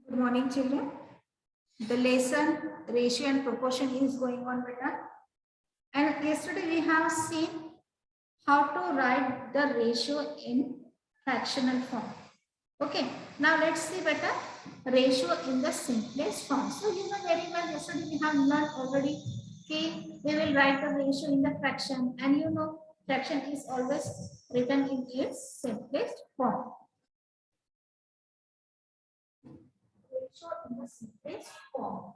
Good morning, children. The lesson ratio and proportion is going on, beta. And yesterday we have seen how to write the ratio in fractional form. Okay. Now let's see, beta, ratio in the simplest form. So you know very well. Yesterday we have learned already. Okay, we will write the ratio in the fraction, and you know fraction is always written in its simplest form. Ratio in the simplest form.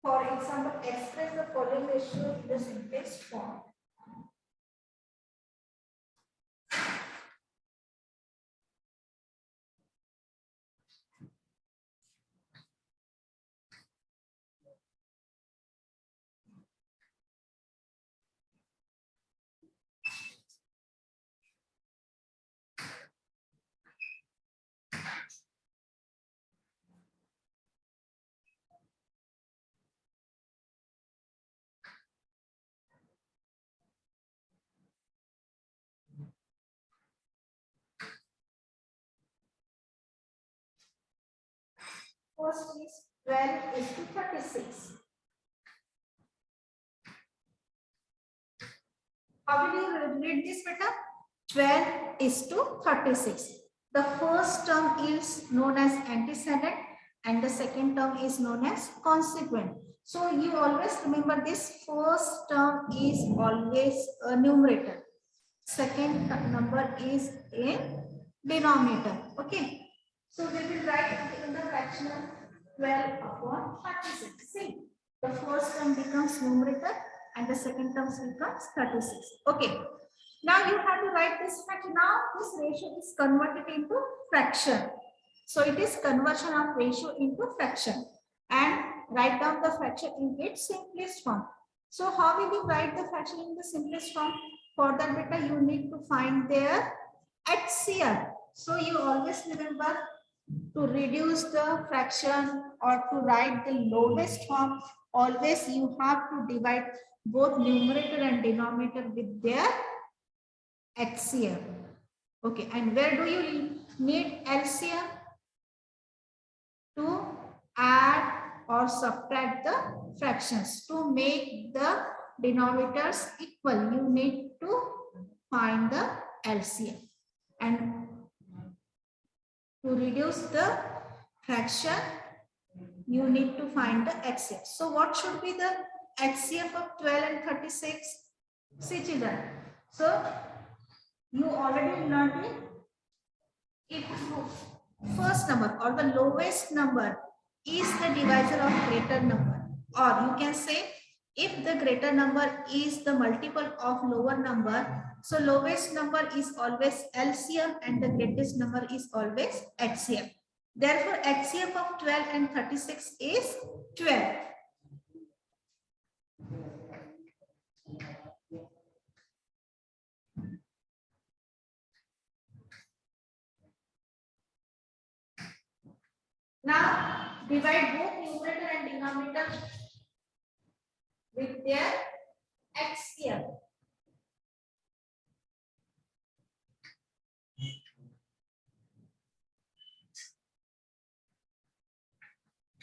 For example, express the following ratio in the simplest form. First is 12 is to 36. How will you read this, beta? 12 is to 36. The first term is known as antecedent and the second term is known as consequent. So you always remember this first term is always a numerator. Second number is a denominator. Okay. So we will write in the fractional 12 upon 36. See, the first term becomes numerator and the second term becomes 36. Okay. Now you have to write this fraction. Now this ratio is converted into fraction. So it is conversion of ratio into fraction. And write down the fraction in its simplest form. So how will you write the fraction in the simplest form? For that, beta, you need to find their HCF. So you always remember to reduce the fraction or to write the lowest form, always you have to divide both numerator and denominator with their HCF. Okay, and where do you need LCM? To add or subtract the fractions. To make the denominators equal, you need to find the LCM. And to reduce the fraction, you need to find the HCF. So what should be the HCF of 12 and 36? See, children. So you already learned it. If first number or the lowest number is the divisor of greater number, or you can say if the greater number is the multiple of lower number, so lowest number is always LCM and the greatest number is always HCF. Therefore, HCF of 12 and 36 is 12. Now, divide both numerator and denominator with their HCF.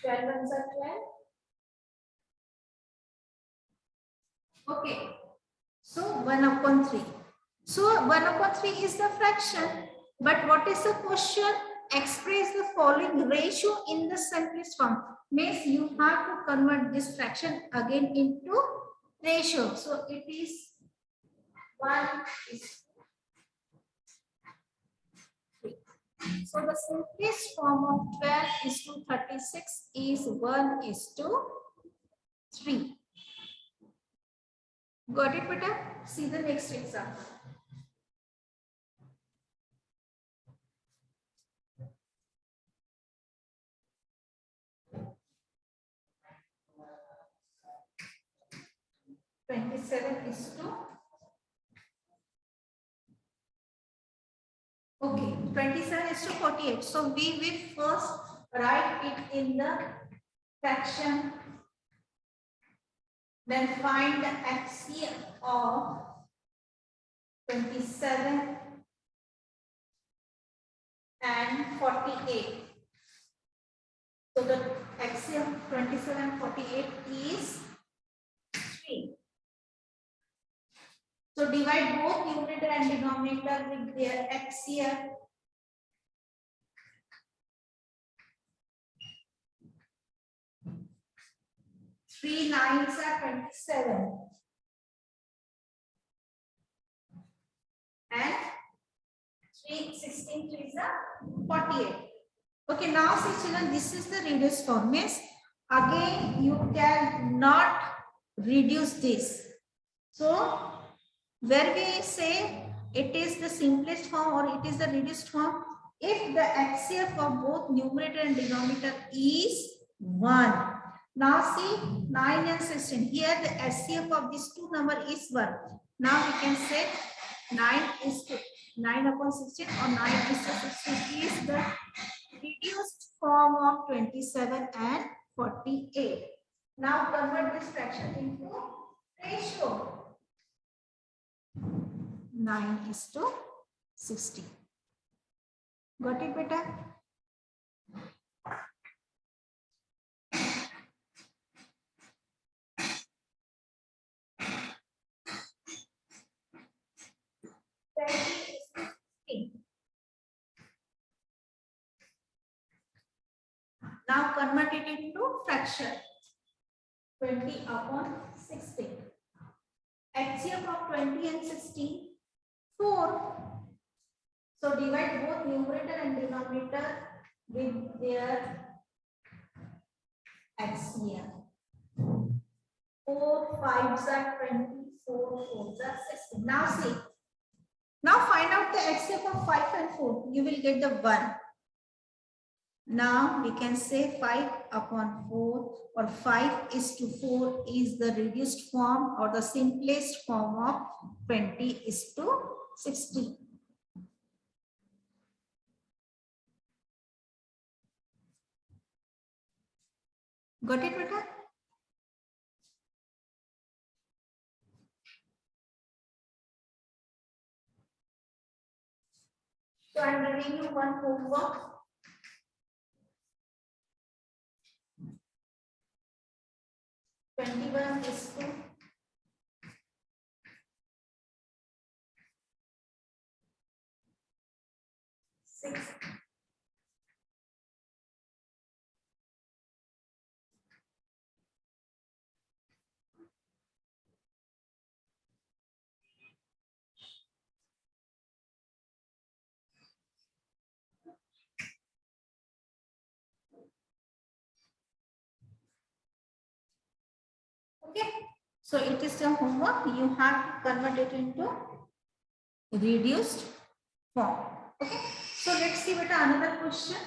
12 ones are 12. Okay. So 1 upon 3. So 1 upon 3 is the fraction. But what is the question? Express the following ratio in the simplest form. Means you have to convert this fraction again into ratio. So it is 1 is 3. So the simplest form of 12 is to 36 is 1 is to 3. Got it, beta? See the next example. 27 is to, okay, 27 is to 48. So we will first write it in the fraction, then find the HCF of 27 and 48. So the HCF 27 and 48 is 3. So divide both numerator and denominator with their HCF. 3 9s are 27 and 16 3s are 48. Okay, now see children, this is the reduced form. Means again you cannot reduce this. So where we say it is the simplest form or it is the reduced form, if the HCF of both numerator and denominator is 1. Now see 9 and 16. Here the HCF of these two number is 1. Now we can say 9 is to 9 upon 16 or 9 is to 16 is the reduced form of 27 and 48. Now convert this fraction into ratio. 9 is to 16. Got it, beta? Now convert it into fraction. 20 upon 16. HCF of 20 and 16, 4. So divide both numerator and denominator with their HCF. 4 5s are 20, 4 4s are 16. Now see. Now find out the HCF of 5 and 4. You will get the 1. Now we can say 5 upon 4 or 5 is to 4 is the reduced form or the simplest form of 20 is to 60. Got it, beta? So I am giving you one homework. Twenty-one is to 6. Okay. So it is the homework. You have to convert it into reduced form. Okay. So let's see beta another question.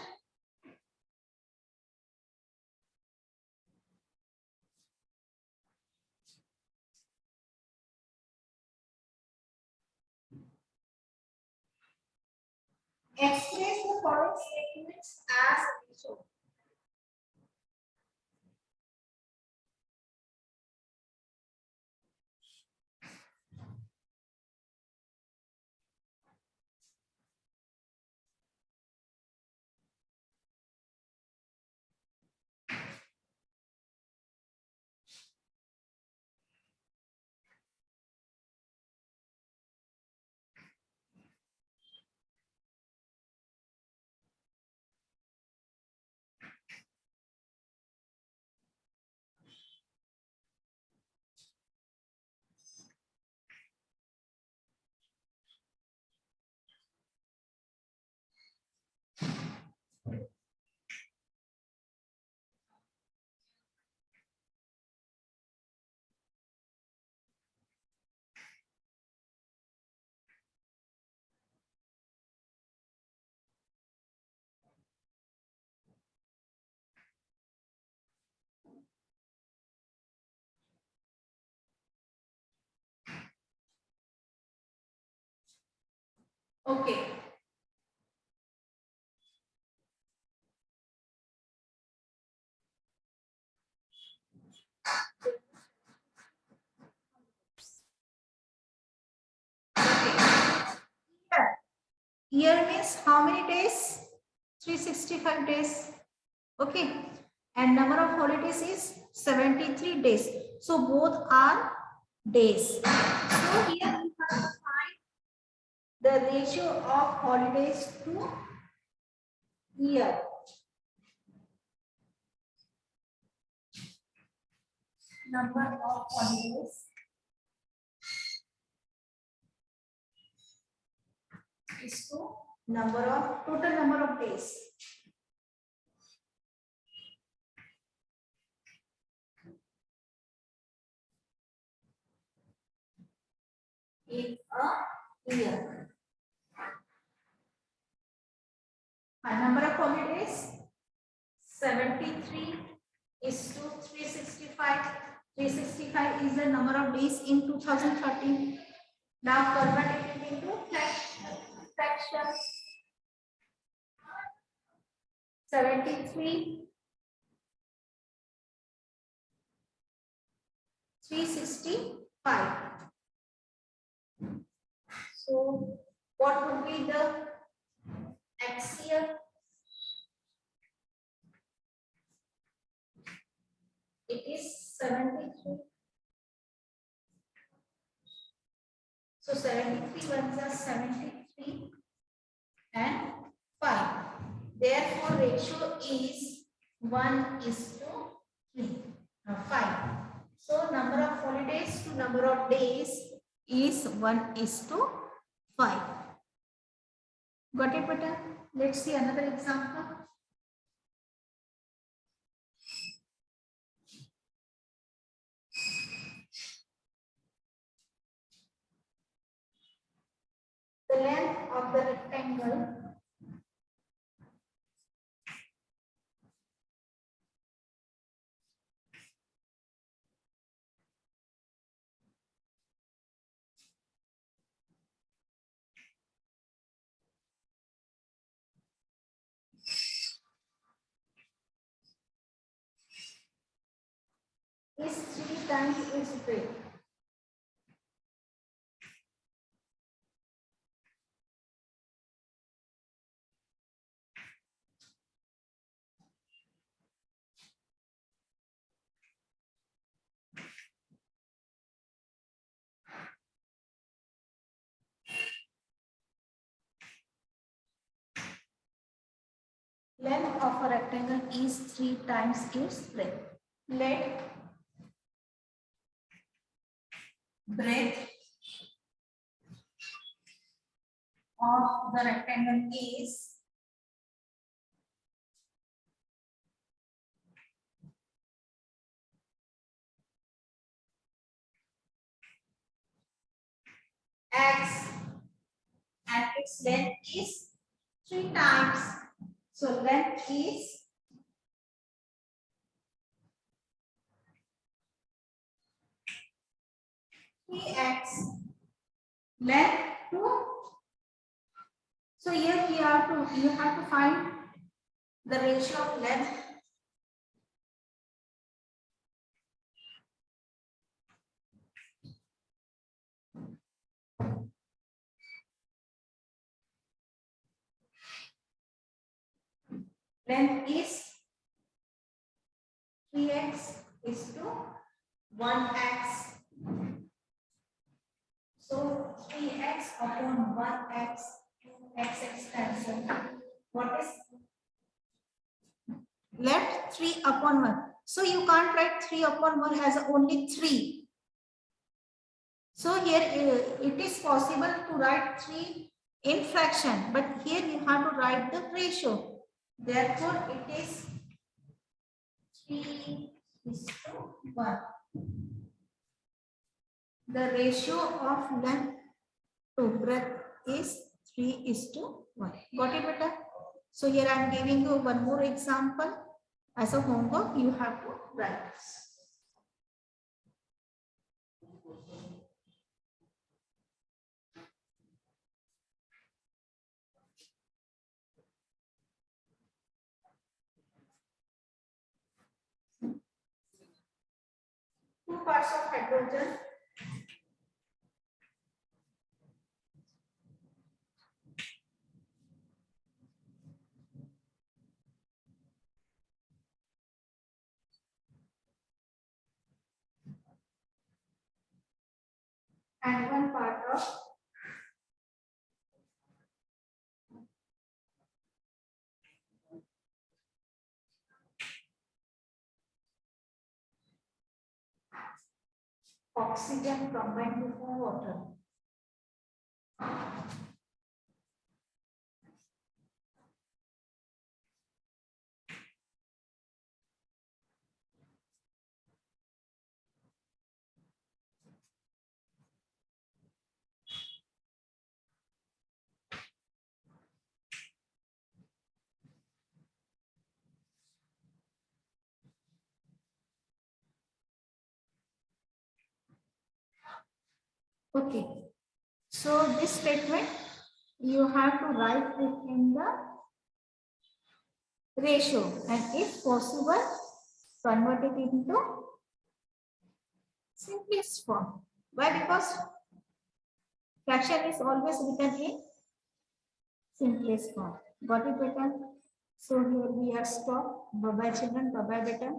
Express the following statements as shown. Okay. Year means how many days? 365 days. Okay. And number of holidays is 73 days. So both are days. So here we have to find the ratio of holidays to year. Number of holidays is to total number of days. In a year. And number of holidays 73 is to 365. 365 is the number of days in 2013. Now convert it into fractions. 73, 365. So what would be the axial? It is 73. So 73 ones are 73 and 5. Therefore, ratio is 1:3. 5. So number of holidays to number of days is 1:5. Got it, beta? Let's see another example. The length of the rectangle is 3 times its breadth. Length of a rectangle is 3 times its breadth. Let breadth of the rectangle is x and its length is 3 times. So length is 3x. Length 2. So here you have to find the ratio of length. Length is 3x is to 1x. So 3x upon 1x, x extension. What is left? 3 upon 1. So you can't write 3 upon 1 as only 3. So here it is possible to write 3 in fraction, but here you have to write the ratio. Therefore, it is 3:1. The ratio of length to breadth is 3:1. Got it, beta? So here I am giving you one more example. As a homework, you have to write this. parts of hydrogen. And one part of oxygen combined with water. Okay, so this statement you have to write it in the ratio, and if possible, convert it into simplest form. Why? Because fraction is always written in simplest form. Got it, better? So here we are stop. Bye bye children. Bye bye better.